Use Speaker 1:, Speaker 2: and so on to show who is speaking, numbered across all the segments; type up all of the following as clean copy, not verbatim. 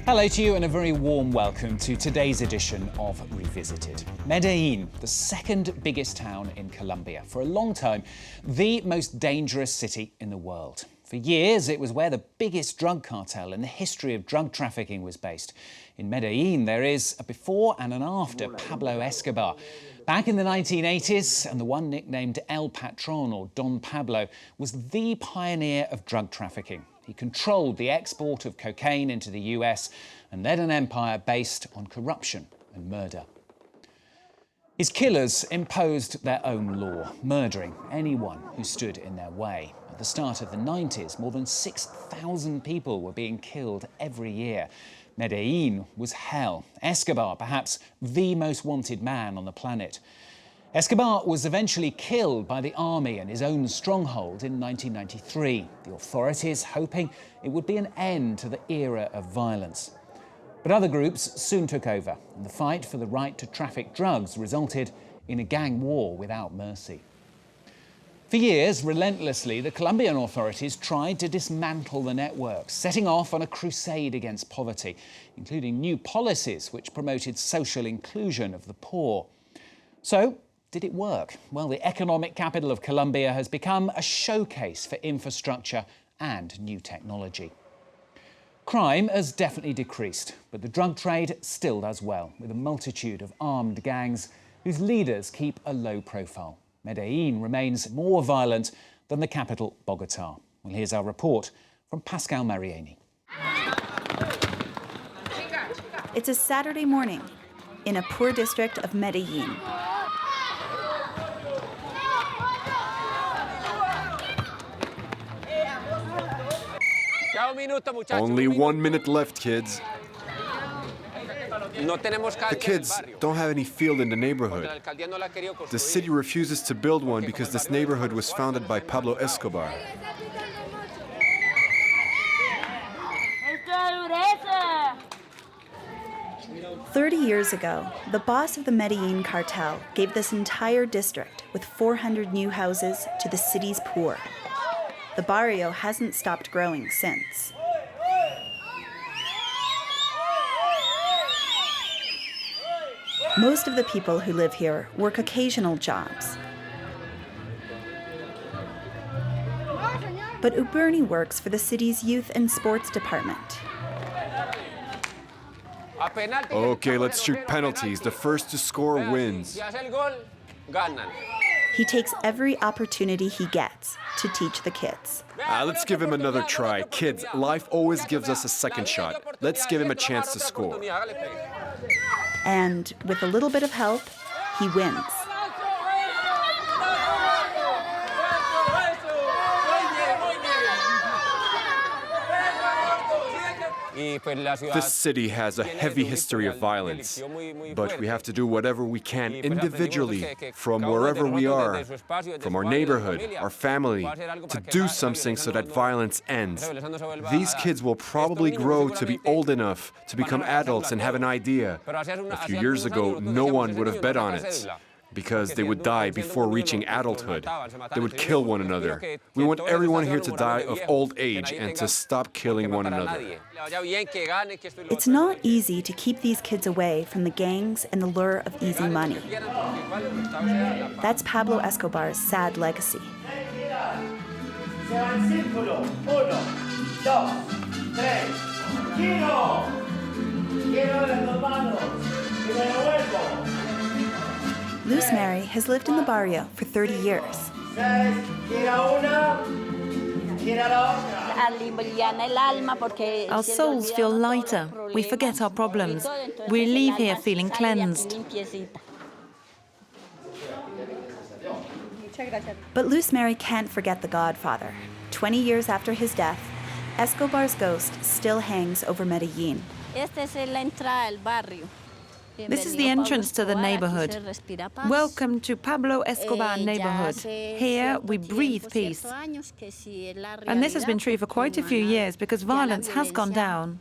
Speaker 1: Hello to you and a very warm welcome to today's edition of Revisited. Medellin, the second biggest town in Colombia. For a long time, the most dangerous city in the world. For years, it was where the biggest drug cartel in the history of drug trafficking was based. In Medellin, there is a before and an after Pablo Escobar. Back in the 1980s, and the one nicknamed El Patron, or Don Pablo, was the pioneer of drug trafficking. He controlled the export of cocaine into the US and led an empire based on corruption and murder. His killers imposed their own law, murdering anyone who stood in their way. At the start of the 90s, more than 6,000 people were being killed every year. Medellin was hell. Escobar, perhaps the most wanted man on the planet. Escobar was eventually killed by the army in his own stronghold in 1993, the authorities hoping it would be an end to the era of violence. But other groups soon took over, and the fight for the right to traffic drugs resulted in a gang war without mercy. For years, relentlessly, the Colombian authorities tried to dismantle the network, setting off on a crusade against poverty, including new policies which promoted social inclusion of the poor. So, did it work? Well, the economic capital of Colombia has become a showcase for infrastructure and new technology. Crime has definitely decreased, but the drug trade still does well, with a multitude of armed gangs whose leaders keep a low profile. Medellin remains more violent than the capital, Bogotá. Well, here's our report from Pascal Mariani.
Speaker 2: It's a Saturday morning in a poor district of Medellin.
Speaker 3: Only 1 minute left, kids. The kids don't have any field in the neighborhood. The city refuses to build one because this neighborhood was founded by Pablo Escobar.
Speaker 2: "30 years ago, the boss of the Medellin cartel gave this entire district with 400 new houses to the city's poor. The barrio hasn't stopped growing since. Most of the people who live here work occasional jobs. But WBERNEY works for the city's youth and sports department.
Speaker 3: Okay, let's shoot penalties. The first to score wins.
Speaker 2: He takes every opportunity he gets to teach the kids.
Speaker 3: Let's give him another try. Kids, life always gives us a second shot. Let's give him a chance to score.
Speaker 2: And with a little bit of help, he wins.
Speaker 3: This city has a heavy history of violence, but we have to do whatever we can individually, from wherever we are, from our neighborhood, our family, to do something so that violence ends. These kids will probably grow to be old enough to become adults and have an idea. A few years ago, no one would have bet on it, because they would die before reaching adulthood. They would kill one another. We want everyone here to die of old age and to stop killing one another.
Speaker 2: It's not easy to keep these kids away from the gangs and the lure of easy money. That's Pablo Escobar's sad legacy. Luz Mary has lived in the barrio for 30 years.
Speaker 4: Our souls feel lighter. We forget our problems. We leave here feeling cleansed.
Speaker 2: But Luz Mary can't forget the Godfather. 20 years after his death, Escobar's ghost still hangs over Medellin.
Speaker 4: This is the entrance to the neighborhood. Welcome to Pablo Escobar neighborhood. Here we breathe peace. And this has been true for quite a few years because violence has gone down.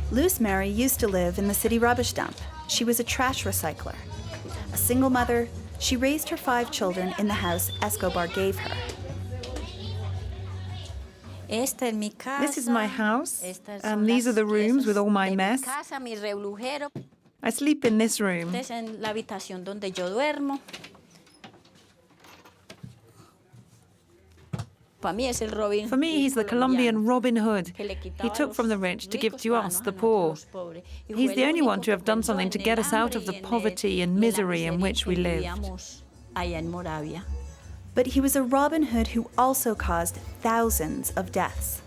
Speaker 2: Luz Mary used to live in the city rubbish dump. She was a trash recycler. A single mother, she raised her 5 children in the house Escobar gave her.
Speaker 4: This is my house, and these are the rooms with all my mess. I sleep in this room. For me, he's the Colombian Robin Hood. He took from the rich to give to us, the poor. He's the only one to have done something to get us out of the poverty and misery in which we lived.
Speaker 2: But he was a Robin Hood who also caused thousands of deaths.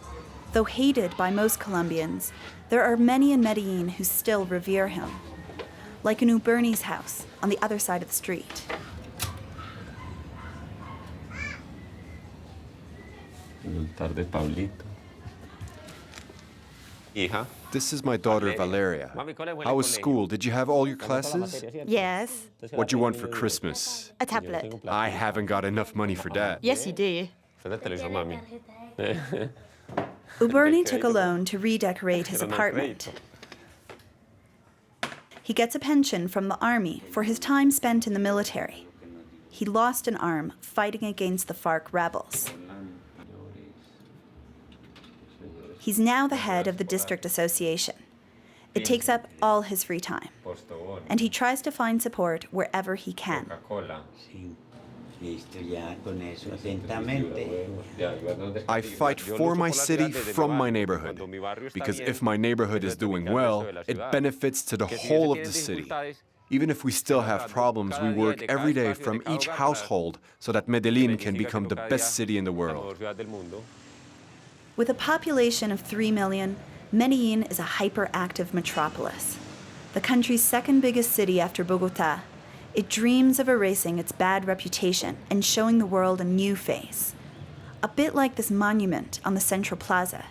Speaker 2: Though hated by most Colombians, there are many in Medellin who still revere him, like in WBERNEY's house on the other side of the street.
Speaker 3: This is my daughter Valeria. How was school? Did you have all your classes?
Speaker 5: Yes.
Speaker 3: What do you want for Christmas?
Speaker 5: A tablet.
Speaker 3: I haven't got enough money for that.
Speaker 5: Yes, you do.
Speaker 2: WBERNEY took a loan to redecorate his apartment. He gets a pension from the army for his time spent in the military. He lost an arm fighting against the FARC rebels. He's now the head of the district association. It takes up all his free time, and he tries to find support wherever he can.
Speaker 3: I fight for my city from my neighborhood, because if my neighborhood is doing well, it benefits to the whole of the city. Even if we still have problems, we work every day from each household so that Medellin can become the best city in the world.
Speaker 2: With a population of 3 million, Medellin is a hyperactive metropolis. The country's second biggest city after Bogotá, it dreams of erasing its bad reputation and showing the world a new face. A bit like this monument on the Central Plaza.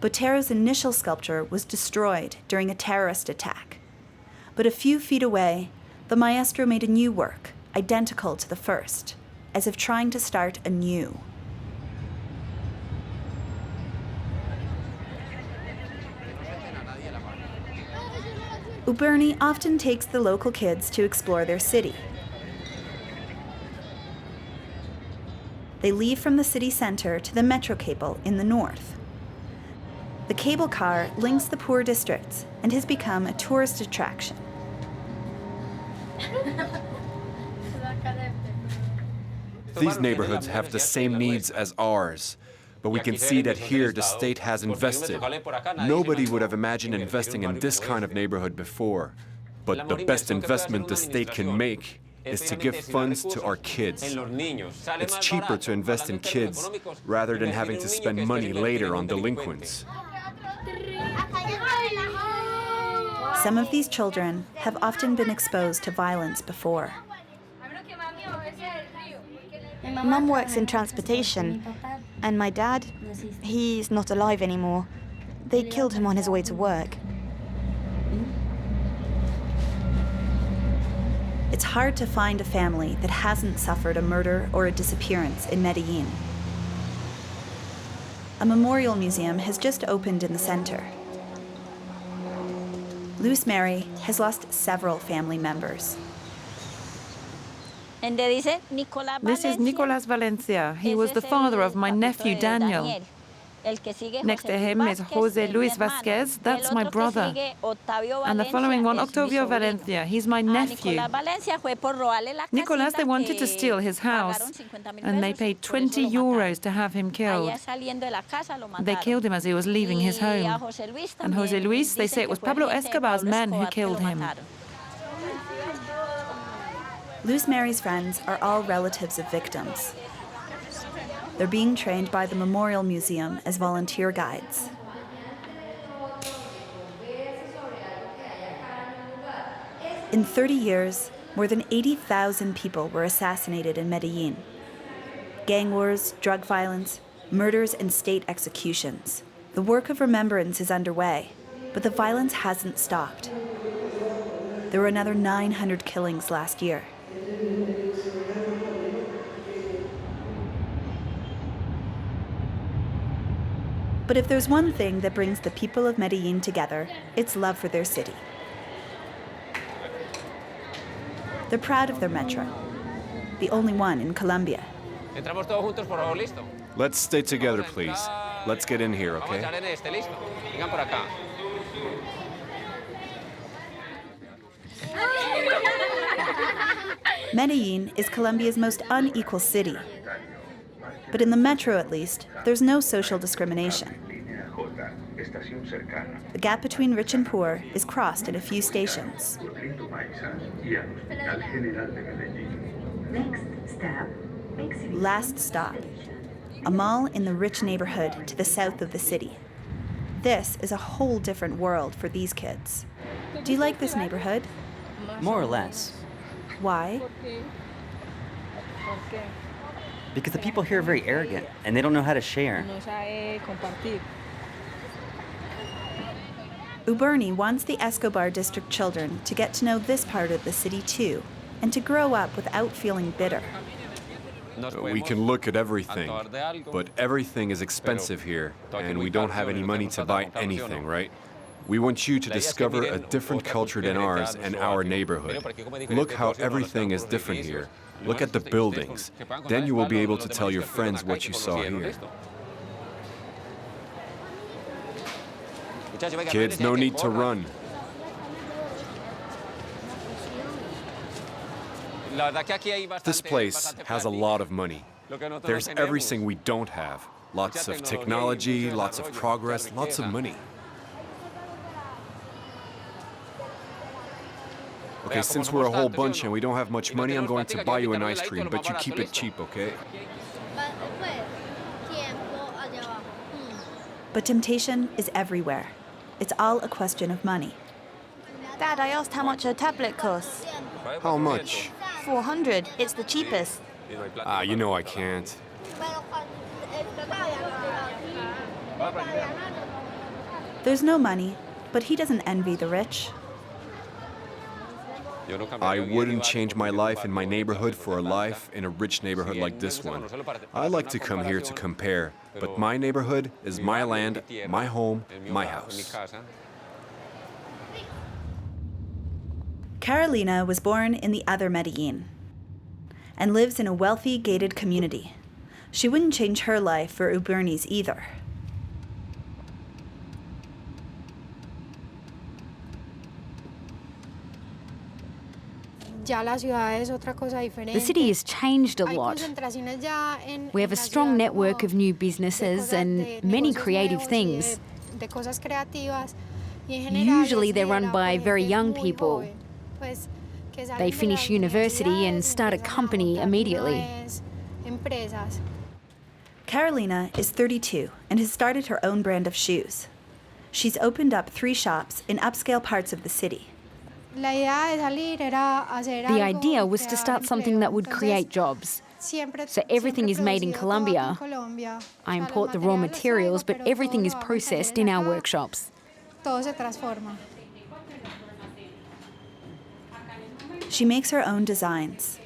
Speaker 2: Botero's initial sculpture was destroyed during a terrorist attack. But a few feet away, the maestro made a new work, identical to the first, as if trying to start anew. WBERNEY often takes the local kids to explore their city. They leave from the city center to the metro cable in the north. The cable car links the poor districts and has become a tourist attraction.
Speaker 3: These neighborhoods have the same needs as ours. But we can see that here the state has invested. Nobody would have imagined investing in this kind of neighborhood before. But the best investment the state can make is to give funds to our kids. It's cheaper to invest in kids rather than having to spend money later on delinquents.
Speaker 2: Some of these children have often been exposed to violence before.
Speaker 5: Mum works in transportation, and my dad, he's not alive anymore. They killed him on his way to work.
Speaker 2: It's hard to find a family that hasn't suffered a murder or a disappearance in Medellin. A memorial museum has just opened in the center. Luz Mary has lost several family members.
Speaker 4: This is Nicolas Valencia. He was the father of my nephew Daniel. Next to him is Jose Luis Vasquez, that's my brother. And the following one, Octavio Valencia, he's my nephew. Nicolas, they wanted to steal his house, and they paid 20 euros to have him killed. They killed him as he was leaving his home. And Jose Luis, they say it was Pablo Escobar's men who killed him.
Speaker 2: Luz Mary's friends are all relatives of victims. They're being trained by the Memorial Museum as volunteer guides. In 30 years, more than 80,000 people were assassinated in Medellin. Gang wars, drug violence, murders, and state executions. The work of remembrance is underway, but the violence hasn't stopped. There were another 900 killings last year. But if there's one thing that brings the people of Medellin together, it's love for their city. They're proud of their metro, the only one in Colombia.
Speaker 3: Let's stay together, please. Let's get in here, okay?
Speaker 2: Medellin is Colombia's most unequal city. But in the metro, at least, there's no social discrimination. The gap between rich and poor is crossed at a few stations. Last stop, a mall in the rich neighborhood to the south of the city. This is a whole different world for these kids. Do you like this neighborhood?
Speaker 6: More or less.
Speaker 2: Why?
Speaker 6: Because the people here are very arrogant, and they don't know how to share.
Speaker 2: WBERNEY wants the Escobar district children to get to know this part of the city too, and to grow up without feeling bitter.
Speaker 3: We can look at everything, but everything is expensive here, and we don't have any money to buy anything, right? We want you to discover a different culture than ours and our neighborhood. Look how everything is different here. Look at the buildings. Then you will be able to tell your friends what you saw here. Kids, no need to run. This place has a lot of money. There's everything we don't have. Lots of technology, lots of progress, lots of money. Okay, since we're a whole bunch and we don't have much money, I'm going to buy you an ice cream, but you keep it cheap, okay?
Speaker 2: But temptation is everywhere. It's all a question of money.
Speaker 5: Dad, I asked how much a tablet costs.
Speaker 3: How much?
Speaker 5: 400. It's the cheapest.
Speaker 3: You know I can't.
Speaker 2: There's no money, but he doesn't envy the rich.
Speaker 3: I wouldn't change my life in my neighborhood for a life in a rich neighborhood like this one. I like to come here to compare, but my neighborhood is my land, my home, my house.
Speaker 2: Carolina was born in the other Medellin and lives in a wealthy, gated community. She wouldn't change her life for WBERNEY's either.
Speaker 7: The city has changed a lot. We have a strong network of new businesses and many creative things. Usually they're run by very young people. They finish university and start a company immediately.
Speaker 2: Carolina is 32 and has started her own brand of shoes. She's opened up 3 shops in upscale parts of the city.
Speaker 7: The idea was to start something that would create jobs. So everything is made in Colombia. I import the raw materials, but everything is processed in our workshops.
Speaker 2: She makes her own designs.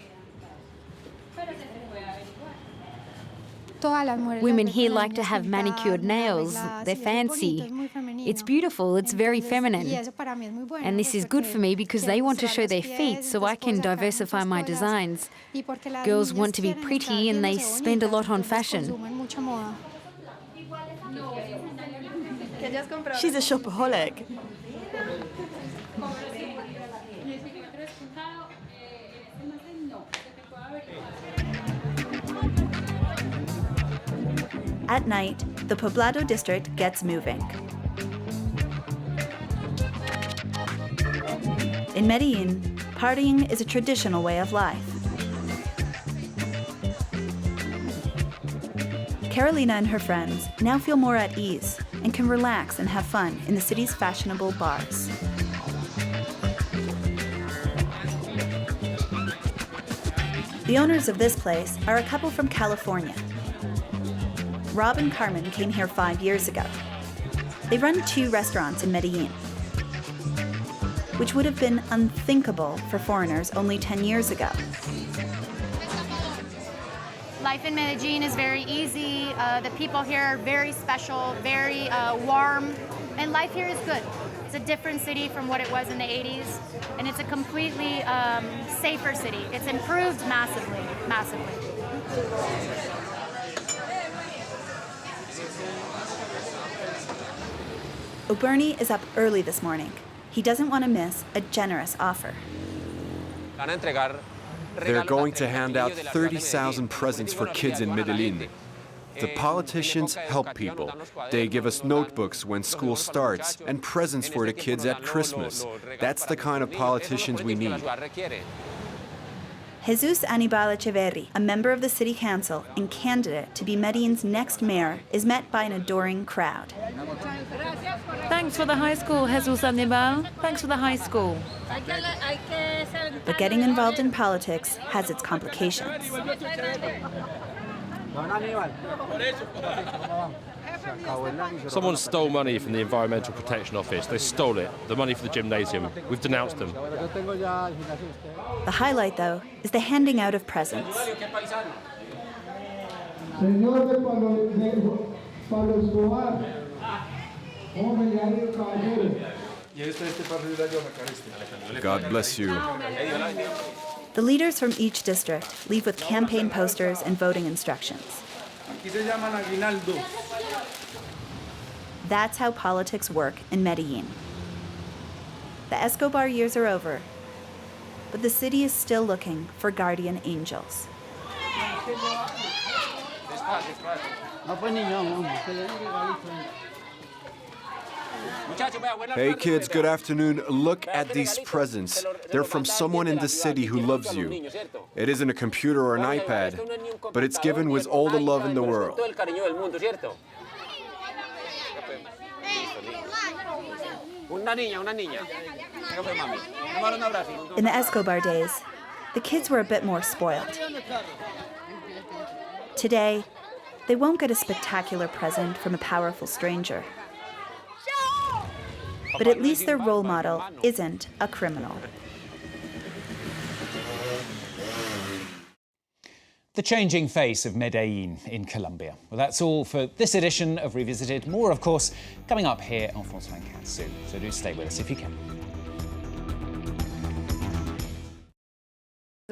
Speaker 7: Women here like to have manicured nails. They're fancy. It's beautiful, it's very feminine. And this is good for me because they want to show their feet, so I can diversify my designs. Girls want to be pretty and they spend a lot on fashion.
Speaker 5: She's a shopaholic.
Speaker 2: At night, the Poblado district gets moving. In Medellin, partying is a traditional way of life. Carolina and her friends now feel more at ease and can relax and have fun in the city's fashionable bars. The owners of this place are a couple from California. Rob and Carmen came here 5 years ago. They run 2 restaurants in Medellin, which would have been unthinkable for foreigners only 10 years ago.
Speaker 8: Life in Medellin is very easy. The people here are very special, very warm, and life here is good. It's a different city from what it was in the 80s, and it's a completely safer city. It's improved massively, massively.
Speaker 2: WBERNEY is up early this morning. He doesn't want to miss a generous offer.
Speaker 3: They're going to hand out 30,000 presents for kids in Medellin. The politicians help people. They give us notebooks when school starts and presents for the kids at Christmas. That's the kind of politicians we need.
Speaker 2: Jesus Aníbal Echeverri, a member of the city council and candidate to be Medellin's next mayor, is met by an adoring crowd.
Speaker 4: Thanks for the high school, Jesus Aníbal. Thanks for the high school.
Speaker 2: But getting involved in politics has its complications.
Speaker 9: Someone stole money from the Environmental Protection Office. They stole it, the money for the gymnasium. We've denounced them.
Speaker 2: The highlight, though, is the handing out of presents.
Speaker 3: God bless you.
Speaker 2: The leaders from each district leave with campaign posters and voting instructions. That's how politics work in Medellin. The Escobar years are over, but the city is still looking for guardian angels.
Speaker 3: Hey kids, good afternoon. Look at these presents. They're from someone in the city who loves you. It isn't a computer or an iPad, but it's given with all the love in the world.
Speaker 2: In the Escobar days, the kids were a bit more spoiled. Today, they won't get a spectacular present from a powerful stranger. But at least their role model isn't a criminal.
Speaker 1: The changing face of Medellin in Colombia. Well, that's all for this edition of Revisited. More, of course, coming up here on France 24 soon. So do stay with us if you can.